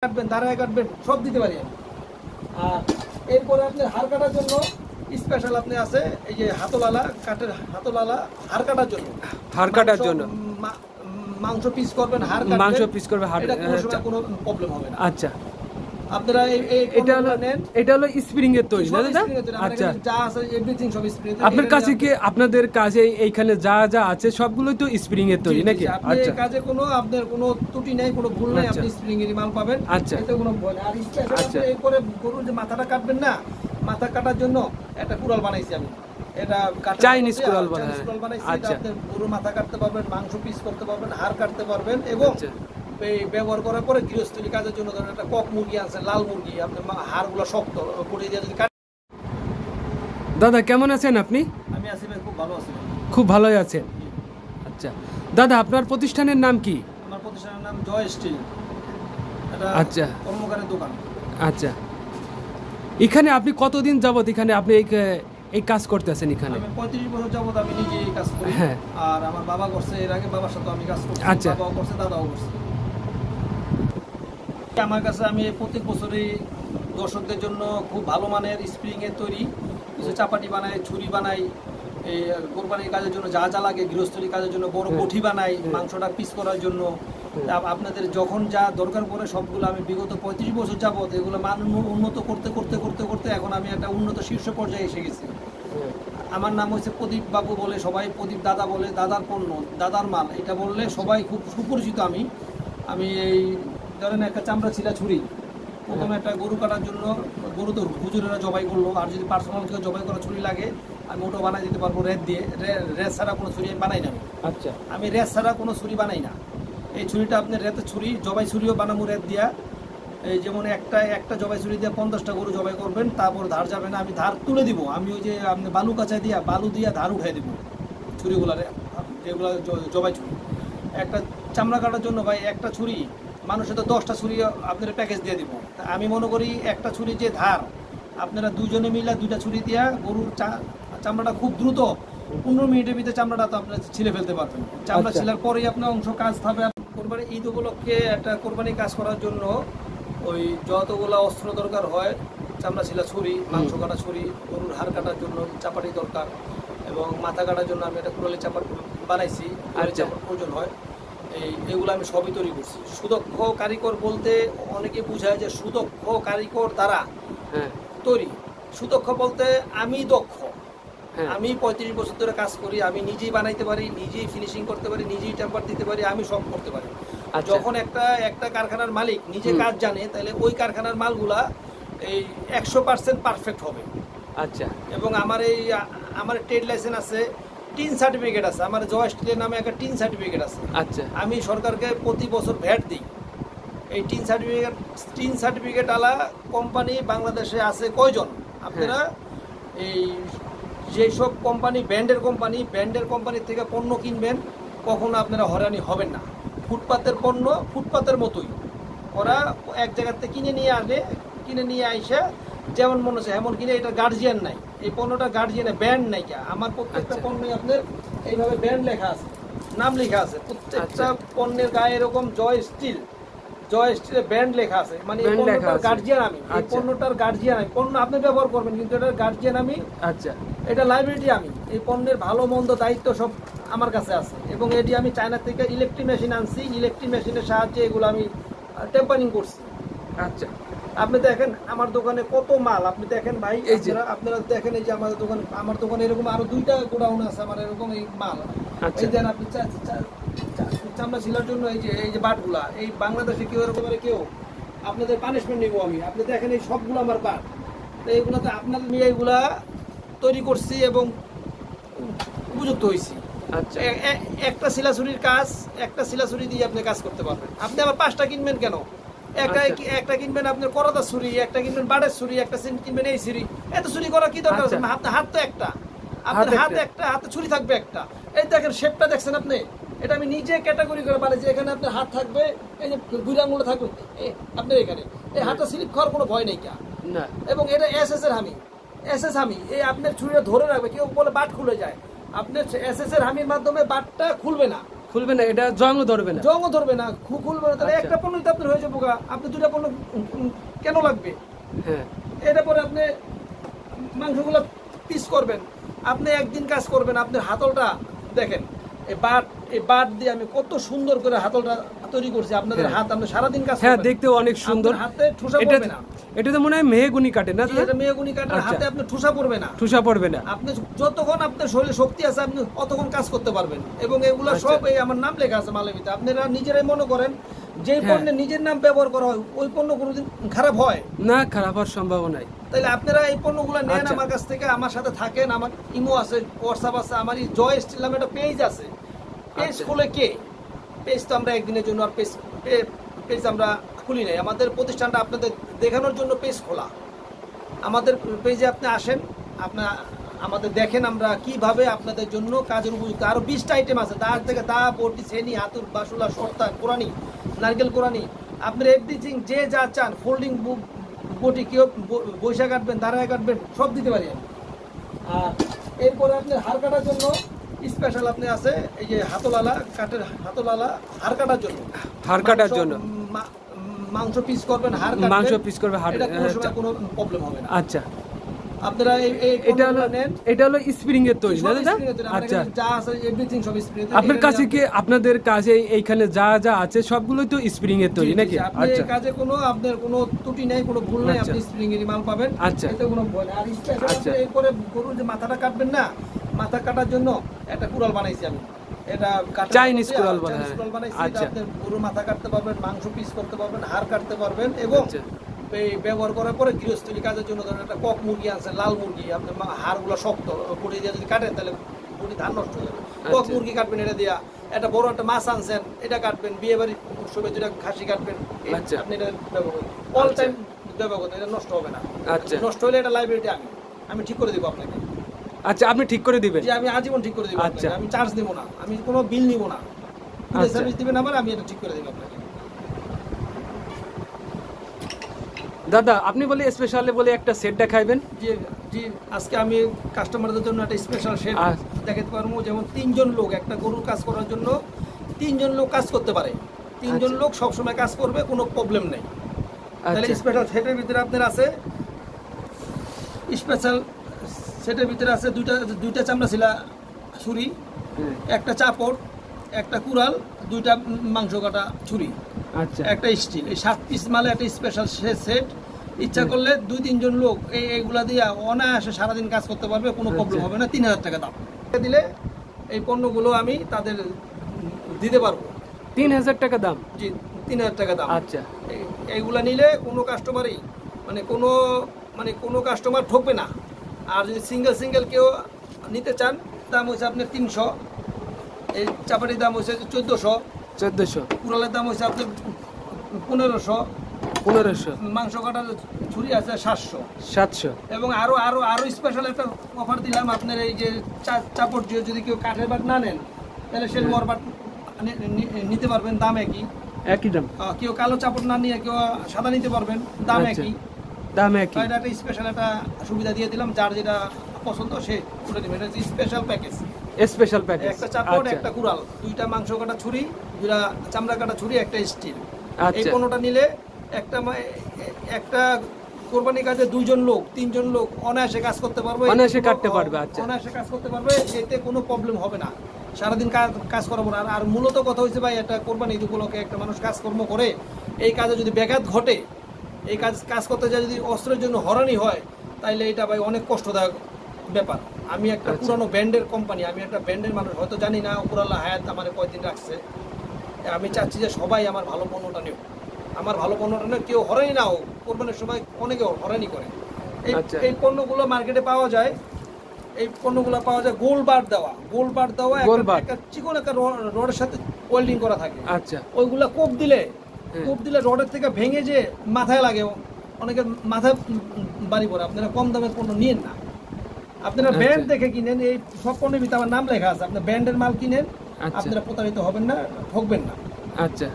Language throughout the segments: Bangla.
কাটবেন, দাঁড়ায় কাটবেন, সব দিতে পারি। আর এরপরে আপনার হাড় কাটার জন্য স্পেশাল আপনি আছে এই যে হাতলালা, কাঠের হাতলালা হাড় কাটার জন্য। হাড় কাটার জন্য মাংস পিস করবেন, হাড় কাটবেন, মাংস পিস করবে, এটা কোনো সময় কোনো প্রবলেম হবে না। আচ্ছা, আপনারা এটা হলো স্প্রিং এর তৈরি না দাদা? আচ্ছা, যা আছে এভরিথিং সব স্প্রিং এর। আপনার কাছে কি আপনাদের কাছে এইখানে যা যা আছে সবগুলোই তো স্প্রিং এর তৈরি নাকি? আচ্ছা, কাজে কোনো আপনার কোনো ত্রুটি নাই, কোনো ভুল নাই, আপনি স্প্রিং এর মাল পাবেন। আচ্ছা, এতে কোনো ভয় নাই। আর স্পেশাল এরপরে গরুর যে মাথাটা কাটবেন না, মাথা কাটার জন্য একটা কুড়াল বানাইছি আমি। এটা চাইনিজ কুড়াল বানাইছি। আচ্ছা, আপনি গরুর মাথা কাটতে পারবেন, মাংস পিস করতে পারবেন, হাড় কাটতে পারবেন এবং এই ব্যবহার করার পরে গৃহস্থলী কাজের জন্য ধরেন একটা কক মুরগি আছে, লাল মুরগি, আপনি হাড়গুলো শক্ত করে দিয়ে যদি কাট। দাদা কেমন আছেন আপনি? আমি আছি ভাই, খুব ভালো আছি। খুব ভালোই আছেন। আচ্ছা দাদা, আপনার প্রতিষ্ঠানের নাম কি? আমার প্রতিষ্ঠানের নাম জয় স্টিল। আচ্ছা, কর্মকারের দোকান। আচ্ছা, এখানে আপনি কতদিন যাবত এখানে আপনি এই কাজ করতেছেন? এখানে আমি 35 বছর যাবত আমি নিজে এই কাজ করি। হ্যাঁ। আর আমার বাবা করছে, এর আগে বাবার সাথে আমি কাজ করছি। আচ্ছা, বাবাও করছে, দাদাও করছে। আমার কাছে আমি প্রত্যেক বছরই দর্শকদের জন্য খুব ভালো মানের স্প্রিং এর তৈরি কিছু চাপাটি বানাই, ছুরি বানাই, এই কোরবানির কাজের জন্য যা যা লাগে, গৃহস্থলী কাজের জন্য বড় কঠি বানাই, মাংসটা পিস করার জন্য। আপনাদের যখন যা দরকার পড়ে সবগুলো আমি বিগত 35 বছর যাবত এগুলো মান উন্নত করতে করতে করতে করতে এখন আমি একটা উন্নত শীর্ষ পর্যায়ে এসে গেছি। আমার নাম হচ্ছে প্রদীপ বাবু বলে, সবাই প্রদীপ দাদা বলে, দাদার পণ্য, দাদার মাল এটা বললে সবাই খুব সুপরিচিত। আমি এই ধরেন একটা চামড়া ছিলা ছুরি, প্রথমে একটা গরু কাটার জন্য, গরু তো হুজুরেরা জবাই করলো, আর যদি পার্সোনাল কেউ জবাই করা ছুরি লাগে আমি ওটা বানাই দিতে পারবো রেত দিয়ে। রেত ছাড়া কোনো ছুরি আমি বানাই না। আচ্ছা, আমি রেত ছাড়া কোনো ছুরি বানাই না। এই ছুরিটা আপনার রেতের ছুরি, জবাই ছুরিও বানাবো রেত দিয়া। এই যেমন একটা জবাই ছুরি দিয়ে 50টা গরু জবাই করবেন, তারপর ধার যাবে না, আমি ধার তুলে দিব। আমি ওই যে আপনি বালু কাঁচাই দিয়া, বালু দিয়া ধার উঠাই দেবো ছুরিগুলারে, যেগুলো জবাই ছুরি। একটা চামড়া কাটার জন্য ভাই একটা ছুরি মানুষের তো 10টা ছুরি আপনার প্যাকেজ দিয়ে দিব। আমি মনে করি একটা ছুরি যে ধার, আপনারা দুজনে মিলে 2টা ছুরি দিয়া গরুর চামড়াটা খুব দ্রুত 15 মিনিটের ভিতরে চামড়াটা তো আপনার ছিলে ফেলতে পারবেন। চামড়া ছিলার পরেই আপনার অংশ কাজ থাকবে। কোরবানি ঈদ উপলক্ষে একটা কোরবানি কাজ করার জন্য ওই যতগুলো অস্ত্র দরকার হয়, চামড়া ছিলা ছুরি, মাংস কাটা ছুরি, গরুর হাড় কাটার জন্য চাপাটি দরকার এবং মাথা কাটার জন্য আমি একটা কুড়ালি চাপাট বানাইছি, আর চাপাট প্রয়োজন হয়। এগুলো আমি সবই তৈরি করছি। সুদক্ষ কারিগর বলতে অনেকে বুঝায় যে সুদক্ষ কারিগর দ্বারা তৈরি। সুদক্ষ বলতে আমি দক্ষ। আমি 35 বছর ধরে কাজ করি, আমি নিজেই বানাইতে পারি, নিজেই ফিনিশিং করতে পারি, নিজেই টেম্পার দিতে পারি, আমি সব করতে পারি। যখন একটা কারখানার মালিক নিজে কাজ জানে, তাহলে ওই কারখানার মালগুলা এই 100% পারফেক্ট হবে। আচ্ছা, এবং আমার ট্রেড লাইসেন্স আছে, টিন সার্টিফিকেট আছে, আমার জয় স্টিলের নামে একটা টিন সার্টিফিকেট আছে। আচ্ছা, আমি সরকারকে প্রতি বছর ভ্যাট দিই। এই টিন সার্টিফিকেট আলা কোম্পানি বাংলাদেশে আছে কয়জন? আপনারা এই যেসব কোম্পানি ব্র্যান্ডের কোম্পানির থেকে পণ্য কিনবেন, কখনো আপনারা হয়রানি হবেন না। ফুটপাতের পণ্য ফুটপাতের মতোই, ওরা এক জায়গার থেকে কিনে নিয়ে আইসা যেমন মনে হচ্ছে এমন কিনে, এটা গার্জিয়ান নাই, এই পণ্যটা গার্জিয়ানে ব্র্যান্ড নাই। আমার প্রত্যেকটা পণ্যই আপনার এইভাবে ব্র্যান্ড লেখা আছে, নাম লেখা আছে। প্রত্যেকটা পণ্যের গায়ে এরকম জয় স্টিলের ব্র্যান্ড লেখা আছে। মানে এই পণ্যটার গার্জিয়ান আমি, এই পণ্যটার গার্জিয়ান আমি। পণ্য আপনি ব্যবহার করবেন, কিন্তু এটার গার্জিয়ান আমি। আচ্ছা, এটা লাইব্রেরি আমি। এই পণ্যের ভালো মন্দ দায়িত্ব সব আমার কাছে আছে। এবং এটি আমি চায়না থেকে ইলেকট্রিক মেশিন আনছি, ইলেকট্রিক মেশিনের সাহায্যে এগুলো আমি টেম্পারিং করছি। আচ্ছা, আপনি দেখেন আমার দোকানে কত মাল, আপনি দেখেন ভাই, আপনারা দেখেন এই যে আমার দোকানে এরকম আরো 2টা গোডাউন আছে আমার এরকম এই মাল। এই দেন আপনি চামড়া ছিলার জন্য এই যে বাটগুলা, এই বাংলাদেশে কেউ এরকম কেউ আপনাদের পানিশমেন্ট নিব আমি। আপনি দেখেন এই সবগুলো আমার বাট, তো এইগুলোতে আপনার নিয়ে এইগুলা তৈরি করছি এবং উপযুক্ত হয়েছি। আচ্ছা, একটা শিলাছুরি দিয়ে আপনি কাজ করতে পারবেন। আপনি আবার 5টা কিনবেন কেন? একটা কিনবেন আপনার করদার ছুরি, একটা কিনবেন বাড়ের ছুরি, একটা কিনবেন এই ছুরি। এত ছুরি করা কি দরকার? হাত তো একটা, আপনার হাতে ছুরি থাকবে একটা। এই দেখেন শেপটা দেখছেন আপনি, এটা আমি নিজে ক্যাটাগরি করে বানাইছি। এখানে আপনার হাত থাকবে, এই যে 2 আঙুলে থাকবে আপনার এখানে, এই হাতে স্লিপ খাওয়ার কোনো ভয় নেই কা। এবং এটা এসএস এর হামি, এই আপনার ছুরিটা ধরে রাখবে। কেউ বলে বাট খুলে যায়, আপনার এসএস এর হামির মাধ্যমে বাটটা খুলবে না। খুলবে না, এটা জংও ধরবে না। জংও ধরবে না, খুলবে না। তাহলে আচ্ছা। একটা পণ্যই তো আপনার হয়ে যাবো গা। আপনি দুইটা পণ্য কেন লাগবে? হ্যাঁ এটা পরে আপনি মাংসগুলো পিস করবেন, আপনি একদিন কাজ করবেন। আপনার হাতলটা দেখেন, এই বাট দিয়ে আমি কত সুন্দর করে হাতলটা তৈরি করছি। আপনাদের হ্যাঁ। হাত আপনি সারাদিন কাজ হ্যাঁ করবেন, দেখতেও অনেক সুন্দর। আপনার হাতে ঠুসা এটা পড়বে না। এটা তো মনে হয় মেহগুনি কাটে না? এটা মেহগুনি কাটার আচ্ছা। হাতে আপনি ঠুসা পড়বে না। ঠুসা পড়বে না। আপনি যতক্ষণ আপনার শরীরে শক্তি আছে আপনি অতক্ষণ কাজ করতে পারবেন। এবং এগুলা আচ্ছা। সব এই আমার নাম লেখা আছে মালের ভিতরে। আপনারা নিজেরাই মনে করেন যে হ্যাঁ। পণ্যে নিজের নাম ব্যবহার করা হয় ওই পণ্য কোনোদিন খারাপ হয় না, খারাপ হওয়ার সম্ভাবনাই। তাইলে আপনারা এই পণ্যগুলো নেন আচ্ছা। আমার কাছ থেকে, আমার সাথে থাকেন। আমার ইমো আছে, হোয়াটসঅ্যাপ আছে, আমার এই জয় স্টিল নামে একটা পেজ আছে। পেজ আচ্ছা। খুলে কে পেজ তো আমরা একদিনের জন্য আর পেজ আমরা খুলি নাই। আমাদের প্রতিষ্ঠানটা আপনাদের দেখানোর জন্য পেজ খোলা। আমাদের পেজে আপনি আসেন, আপনার আমাদের দেখেন আমরা কিভাবে আপনাদের জন্য কাজের উপযুক্ত। আরো 20টা আইটেম আছে, তার থেকে দা বটি শ্রেণী হাতুর বাসুলা সর্তা কোরআনি নারকেল কোরআনি আপনার এভরিথিং যে যা চান। ফোল্ডিং বটি কেউ বৈশা কাটবেন, দাঁড়ায় কাটবেন, সব দিতে পারি আমি। আর এরপরে আপনি হাড় কাটার জন্য স্পেশাল আপনি আছে এই যে হাতলালা কাঠের হাতলালা হাড় কাটার জন্য। হাড় কাটার জন্য মাংস পিস করবেন, হাড় কাটবেন, মাংস পিস করবে, হাড়। এটা কোনো আচ্ছা। সময় কোনো প্রবলেম হবে না। আচ্ছা, আপনারা এটা হলো এটা হলো স্প্রিং এর তৈরি না দাদা? আচ্ছা, যা আছে এভরিথিং সব স্প্রিং। আপনার কাছে কি আপনাদের কাছে এইখানে যা যা আছে সবগুলোই তো স্প্রিং এর তৈরি নাকি? আপনি আচ্ছা, এই কাজে কোনো আপনার কোনো ত্রুটি নাই, কোনো ভুল নাই, আচ্ছা। আপনি স্প্রিং এর মাল পাবেন। আচ্ছা। এতে কোনো ভয় নাই। আর স্পেশাল আচ্ছা। এরপরে গরুর যে মাথাটা কাটবেন না, মাথা কাটার জন্য একটা কুড়াল বানাইছি আমি। এটা চাইনিজ কুড়াল বানায়। বানাইছি। এটা আচ্ছা। আপনি গরুর মাথা কাটতে পারবেন, মাংস পিস করতে পারবেন, হাড় কাটতে পারবেন। এবং আচ্ছা। এই ব্যবহার করার পরে গৃহস্থলী কাজের জন্য ধরেন একটা কক মুরগি আছে, লাল মুরগি, আপনি হাড়গুলো শক্ত, বড়ি দিয়ে যদি কাটেন তাহলে বড়ি ধান নষ্ট হয়ে যাবে। কক আচ্ছা। মুরগি কাটবেন এটা দিয়া। একটা বড় একটা মাছ আনছেন, এটা কাটবেন। বিয়ে বাড়ির উৎসবে যেটা খাসি কাটবেন, আচ্ছা। আপনি এটা ব্যবহার করবেন। অল আচ্ছা। টাইম ব্যবহার করতে, এটা নষ্ট হবে না। আচ্ছা। নষ্ট হলে এটা লাইব্রেরিতে আমি ঠিক করে দিব আপনাকে। আচ্ছা, আপনি ঠিক করে দিবেন? যে আমি আজীবন ঠিক করে দিব আচ্ছা। আপনাকে। আমি চার্জ দেবো না, আমি কোনো বিল নিব না। আচ্ছা। সার্ভিস দিবেন আমার, আমি এটা ঠিক করে দিব আপনাকে। দাদা আপনি বলে স্পেশালি বলে একটা সেট দেখাইবেন? জি জি, আজকে আমি কাস্টমারদের জন্য একটা স্পেশাল শেড আচ্ছা। দেখাতে পারবো। যেমন 3জন লোক একটা গরুর কাজ করার জন্য 3জন লোক কাজ করতে পারে। 3জন আচ্ছা। লোক সবসময় কাজ করবে, কোনো প্রবলেম নেই। তাহলে আচ্ছা, স্পেশাল সেটের ভিতরে আপনার আছে, স্পেশাল সেটের ভিতরে আছে দুইটা চামড়া ছিলা ছুরি, হুম, একটা চাপড়, একটা কুড়াল, দুইটা মাংস কাটা ছুরি, আচ্ছা, একটা স্টিল। এই 7 পিস মালে একটা স্পেশাল সেট। ইচ্ছা করলে 2-3জন লোক এইগুলা দিয়ে অনায়াসে সারাদিন কাজ করতে পারবে, কোনো প্রবলেম আচ্ছা। হবে না। 3000 টাকা দাম দিলে এই পণ্যগুলো আমি তাদের দিতে পারবো। 3000 টাকা দাম? জি, 3000 টাকা দাম। আচ্ছা, এইগুলা নিলে কোনো কাস্টমারই কোনো কাস্টমার ঠকবে না। আর যদি সিঙ্গেল কেউ নিতে চান, দাম হচ্ছে আপনার 300, এই চাপাটির দাম হচ্ছে 1400, 1400, কুড়ালের দাম হচ্ছে আপনার 1500, 1500, মাংস কাটার ছুরি আছে 700। 700। এবং আরো স্পেশাল একটা অফার দিলাম আপনার। এই যে চাপড় দিয়ে যদি কেউ কাঠের বাট না নেন, তাহলে সে মোর বাট নিতে পারবেন, দাম একই। একই দাম? কেউ কালো চাপড় না নিয়ে কেউ সাদা নিতে পারবেন, দাম আচ্ছা। একই। দাম একই? এটা একটা স্পেশাল একটা সুবিধা দিয়ে দিলাম, যার যেটা পছন্দ সে করে দেবে। এটা হচ্ছে স্পেশাল প্যাকেজ। Special package? একটা চাপড়, আচ্ছা, একটা কুড়াল, দুইটা মাংস কাটা ছুরি, দুইটা চামড়া কাটা ছুরি, একটা স্টিল। এই আচ্ছা, পণ্যটা নিলে একটা কোরবানি কাজে 2জন লোক 3জন লোক অনায়াসে কাজ করতে পারবে, অনায়াসে কাটতে পারবে। আচ্ছা, অনায়াসে কাজ করতে পারবে, এতে কোনো প্রবলেম হবে না। সারাদিন কাজ করাবো না। আর মূলত কথা হচ্ছে ভাই, একটা কোরবানি ঈদ উপলক্ষে একটা মানুষ কাজকর্ম করে, এই কাজে যদি ব্যাঘাত ঘটে, এই কাজ করতে যায় যদি অস্ত্রের জন্য হয়রানি হয়, তাইলে এটা ভাই অনেক কষ্টদায়ক ব্যাপার। আমি একটা আচ্ছা। পুরানো ব্র্যান্ডের কোম্পানি, আমি একটা ব্র্যান্ডের মানুষ, হয়তো জানি না উপরাল্লা হায়াত আমার কয়দিন রাখছে। আমি চাচ্ছি যে সবাই আমার ভালো পণ্যটা নিও, আমার ভালো পণ্যটা নিয়ে কেউ হয়রানি না হোক। কোরবানির সময় অনেকে হয়রানি করে। আচ্ছা। এই পণ্যগুলো মার্কেটে পাওয়া যায়। এই পণ্যগুলো পাওয়া যায় গোল্ড বার দেওয়া, গোল্ড বার। একটা চিকন একটা রডের সাথে ওয়েল্ডিং করা থাকে। আচ্ছা, ওইগুলা কোপ দিলে হ্যাঁ। রডের থেকে ভেঙে যে মাথায় লাগে, অনেকের মাথায় বাড়ি পড়ে। আপনারা কম দামের পণ্য নিয়েন না, আপনারা আচ্ছা। ব্র্যান্ড দেখে কিনেন। এই সব পণ্যের ভিতরে আমার নাম লেখা আছে, আপনার ব্র্যান্ডের মাল কিনেন, আচ্ছা। আপনারা প্রতারিত হবেন না, ঠকবেন না আচ্ছা,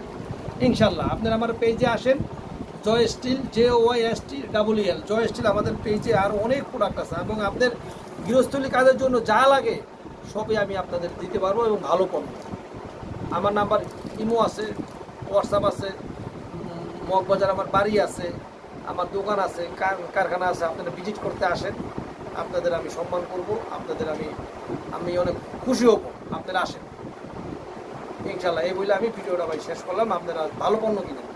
ইনশাল্লাহ। আপনারা আমার পেজে আসেন, জয় স্টিল, JOYSTEEL, জয় স্টিল। আমাদের পেজে আরও অনেক প্রোডাক্ট আছে এবং আপনাদের গৃহস্থলী কাজের জন্য যা লাগে সবই আমি আপনাদের দিতে পারবো, এবং ভালো পণ্য। আমার নাম্বার ইমো আছে, হোয়াটসঅ্যাপ আছে, মগবাজার আমার বাড়ি আছে, আমার দোকান আছে, কারখানা আছে। আপনারা ভিজিট করতে আসেন, আপনাদের আমি সম্মান করব, আপনাদের আমি অনেক খুশি হব, আপনারা আসেন ইনশাল্লাহ। এই বলে আমি ভিডিওটা ভাই শেষ করলাম। আপনারা ভালো পণ্য কিনেন।